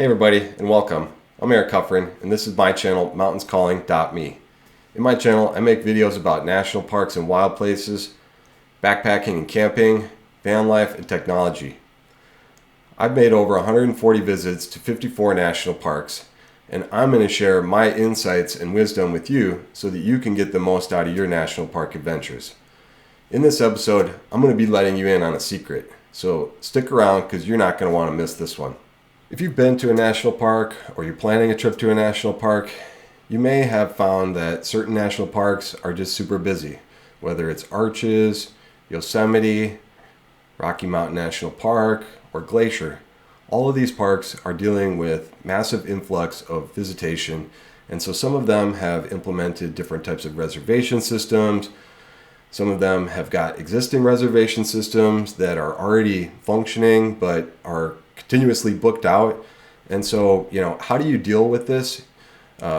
Hey everybody, and welcome. I'm Eric Cuffrin, and this is my channel, mountainscalling.me. In my channel, I make videos about national parks and wild places, backpacking and camping, van life, and technology. I've made over 140 visits to 54 national parks, and I'm going to share my insights and wisdom with you so that you can get the most out of your national park adventures. In this episode, I'm going to be letting you in on a secret, so stick around because you're not going to want to miss this one. If you've been to a national park or you're planning a trip to a national park, you may have found that certain national parks are just super busy, whether it's Arches, Yosemite, Rocky Mountain National Park, or Glacier. All of these parks are dealing with massive influx of visitation, and so some of them have implemented different types of reservation systems. Some of them have got existing reservation systems that are already functioning but are continuously booked out. And so, how do you deal with this?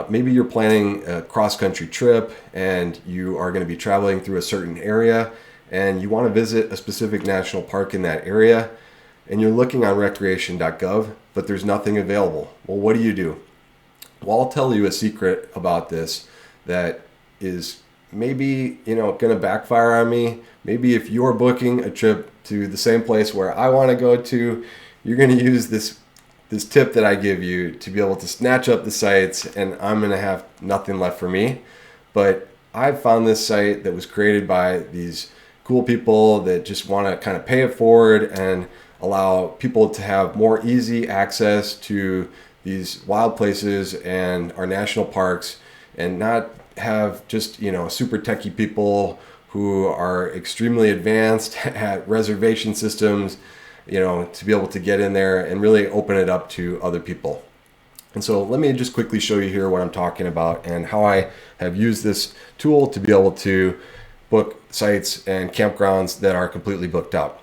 Maybe you're planning a cross-country trip and you are going to be traveling through a certain area and you want to visit a specific national park in that area and you're looking on recreation.gov, but there's nothing available. Well, what do? Well, I'll tell you a secret about this that is maybe, going to backfire on me. Maybe if you're booking a trip to the same place where I want to go to, you're going to use this tip that I give you to be able to snatch up the sites, and I'm going to have nothing left for me. But I found this site that was created by these cool people that just want to kind of pay it forward and allow people to have more easy access to these wild places and our national parks, and not have just super techie people who are extremely advanced at reservation systems, to be able to get in there and really open it up to other people. And so let me just quickly show you here what I'm talking about and how I have used this tool to be able to book sites and campgrounds that are completely booked out.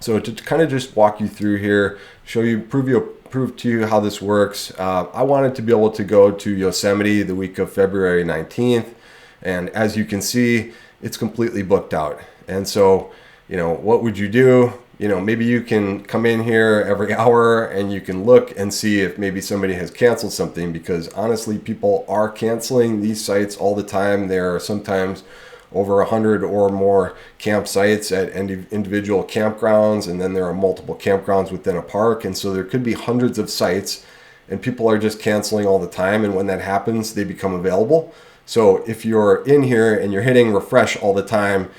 So to kind of just walk you through here, prove to you how this works. I wanted to be able to go to Yosemite the week of February 19th. And as you can see, it's completely booked out. And so, what would you do? Maybe you can come in here every hour and you can look and see if maybe somebody has canceled something, because honestly, people are canceling these sites all the time. There are sometimes over 100 or more campsites at individual campgrounds, and then there are multiple campgrounds within a park. And so there could be hundreds of sites and people are just canceling all the time. And when that happens, they become available. So if you're in here and you're hitting refresh all the time,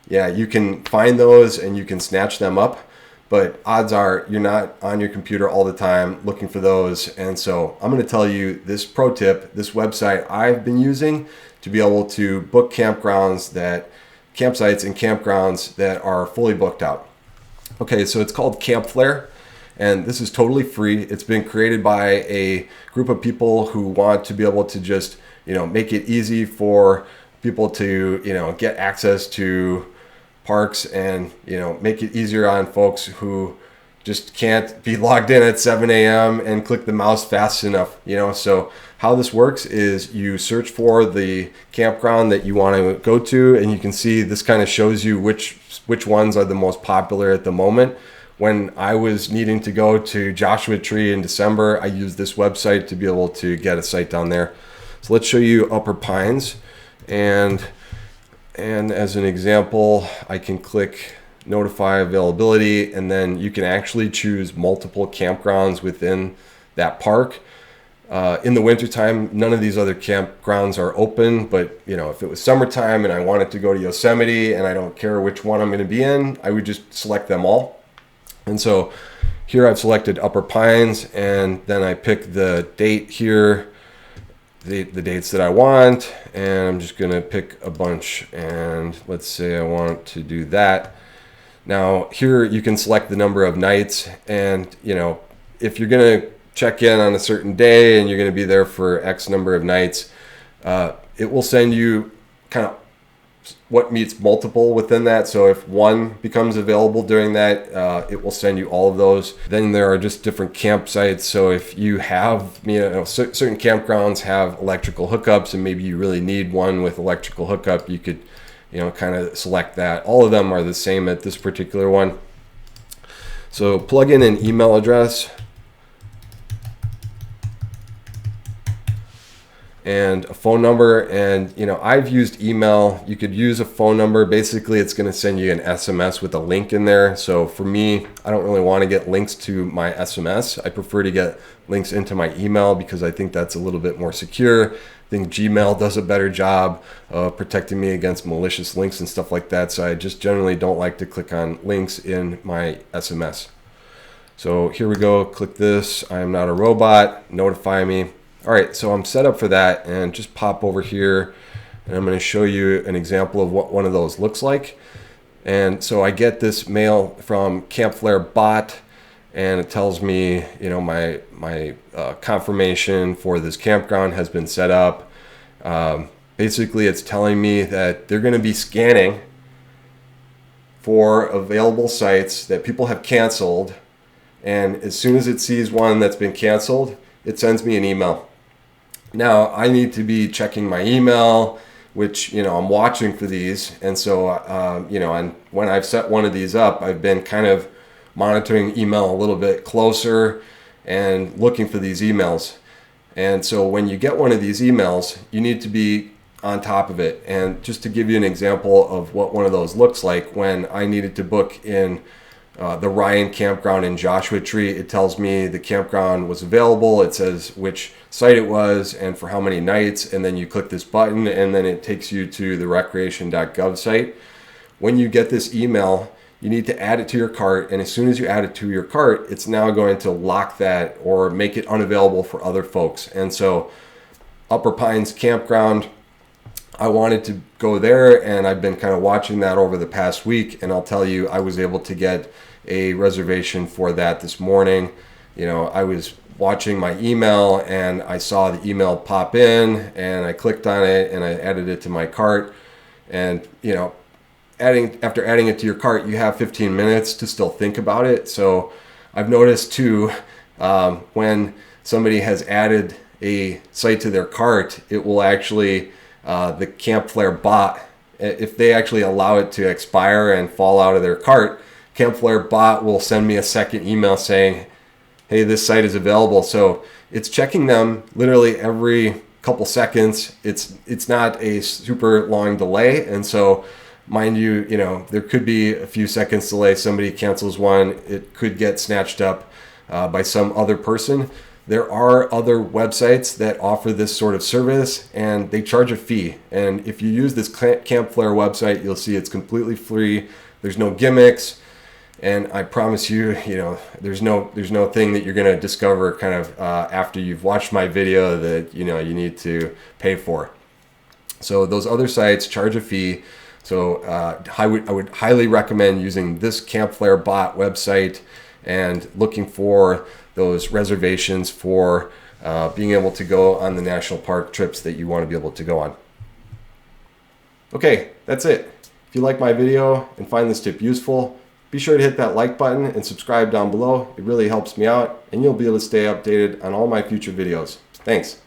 yeah, you can find those and you can snatch them up, but odds are you're not on your computer all the time looking for those. And so I'm going to tell you this pro tip, this website I've been using to be able to book campsites and campgrounds that are fully booked out. Okay, so it's called Flair, and this is totally free. It's been created by a group of people who want to be able to just, make it easy for people to, get access to parks and make it easier on folks who just can't be logged in at 7 a.m. and click the mouse fast enough. So how this works is you search for the campground that you want to go to, and you can see this kind of shows you which ones are the most popular at the moment. When I was needing to go to Joshua Tree in December, I used this website to be able to get a site down there. So let's show you Upper Pines, and as an example, I can click notify availability, and then you can actually choose multiple campgrounds within that park. In the wintertime, none of these other campgrounds are open, but if it was summertime and I wanted to go to Yosemite and I don't care which one I'm going to be in, I would just select them all. And so here I've selected Upper Pines, and then I pick the date here, the dates that I want, and I'm just going to pick a bunch, and let's say I want to do that. Now here you can select the number of nights, and if you're going to check in on a certain day and you're going to be there for X number of nights, it will send you kind of what meets multiple within that. So if one becomes available during that, it will send you all of those. Then there are just different campsites. So if you have, certain campgrounds have electrical hookups, and maybe you really need one with electrical hookup, you could, kind of select that. All of them are the same at this particular one. So plug in an email address. and a phone number. And I've used email. You could use a phone number. Basically, it's going to send you an SMS with a link in there. So for me, I don't really want to get links to my SMS. I prefer to get links into my email because I think that's a little bit more secure. I think Gmail does a better job of protecting me against malicious links and stuff like that. So I just generally don't like to click on links in my SMS. So here we go. Click this. I am not a robot. Notify me. All right, so I'm set up for that, and just pop over here, and I'm going to show you an example of what one of those looks like. And so I get this mail from Camp Flair bot, and it tells me, my confirmation for this campground has been set up. Basically, it's telling me that they're going to be scanning for available sites that people have canceled, and as soon as it sees one that's been canceled, it sends me an email. Now, I need to be checking my email, which, I'm watching for these. And so, and when I've set one of these up, I've been kind of monitoring email a little bit closer and looking for these emails. And so when you get one of these emails, you need to be on top of it. And just to give you an example of what one of those looks like, when I needed to book in the Ryan campground in Joshua Tree, it tells me the campground was available. It says which site it was and for how many nights, and then you click this button and then it takes you to the recreation.gov site. When you get this email, you need to add it to your cart, and as soon as you add it to your cart, it's now going to lock that or make it unavailable for other folks. And so Upper Pines campground, I wanted to go there, and I've been kind of watching that over the past week, and I'll tell you, I was able to get a reservation for that this morning. I was watching my email and I saw the email pop in, and I clicked on it and I added it to my cart. And after adding it to your cart, you have 15 minutes to still think about it. So I've noticed too, when somebody has added a site to their cart, it will actually the Camp Flair bot, if they actually allow it to expire and fall out of their cart, Camp Flair bot will send me a second email saying, hey, this site is available. So it's checking them literally every couple seconds. It's not a super long delay. And so mind you, there could be a few seconds delay. Somebody cancels one, it could get snatched up by some other person. There are other websites that offer this sort of service, and they charge a fee. And if you use this Camp Flair website, you'll see it's completely free. There's no gimmicks, and I promise you, there's no thing that you're going to discover kind of after you've watched my video that you need to pay for. So those other sites charge a fee. So I would highly recommend using this Camp Flair bot website and looking for those reservations for being able to go on the national park trips that you want to be able to go on. Okay, that's it. If you like my video and find this tip useful, be sure to hit that like button and subscribe down below. It really helps me out, and you'll be able to stay updated on all my future videos. Thanks.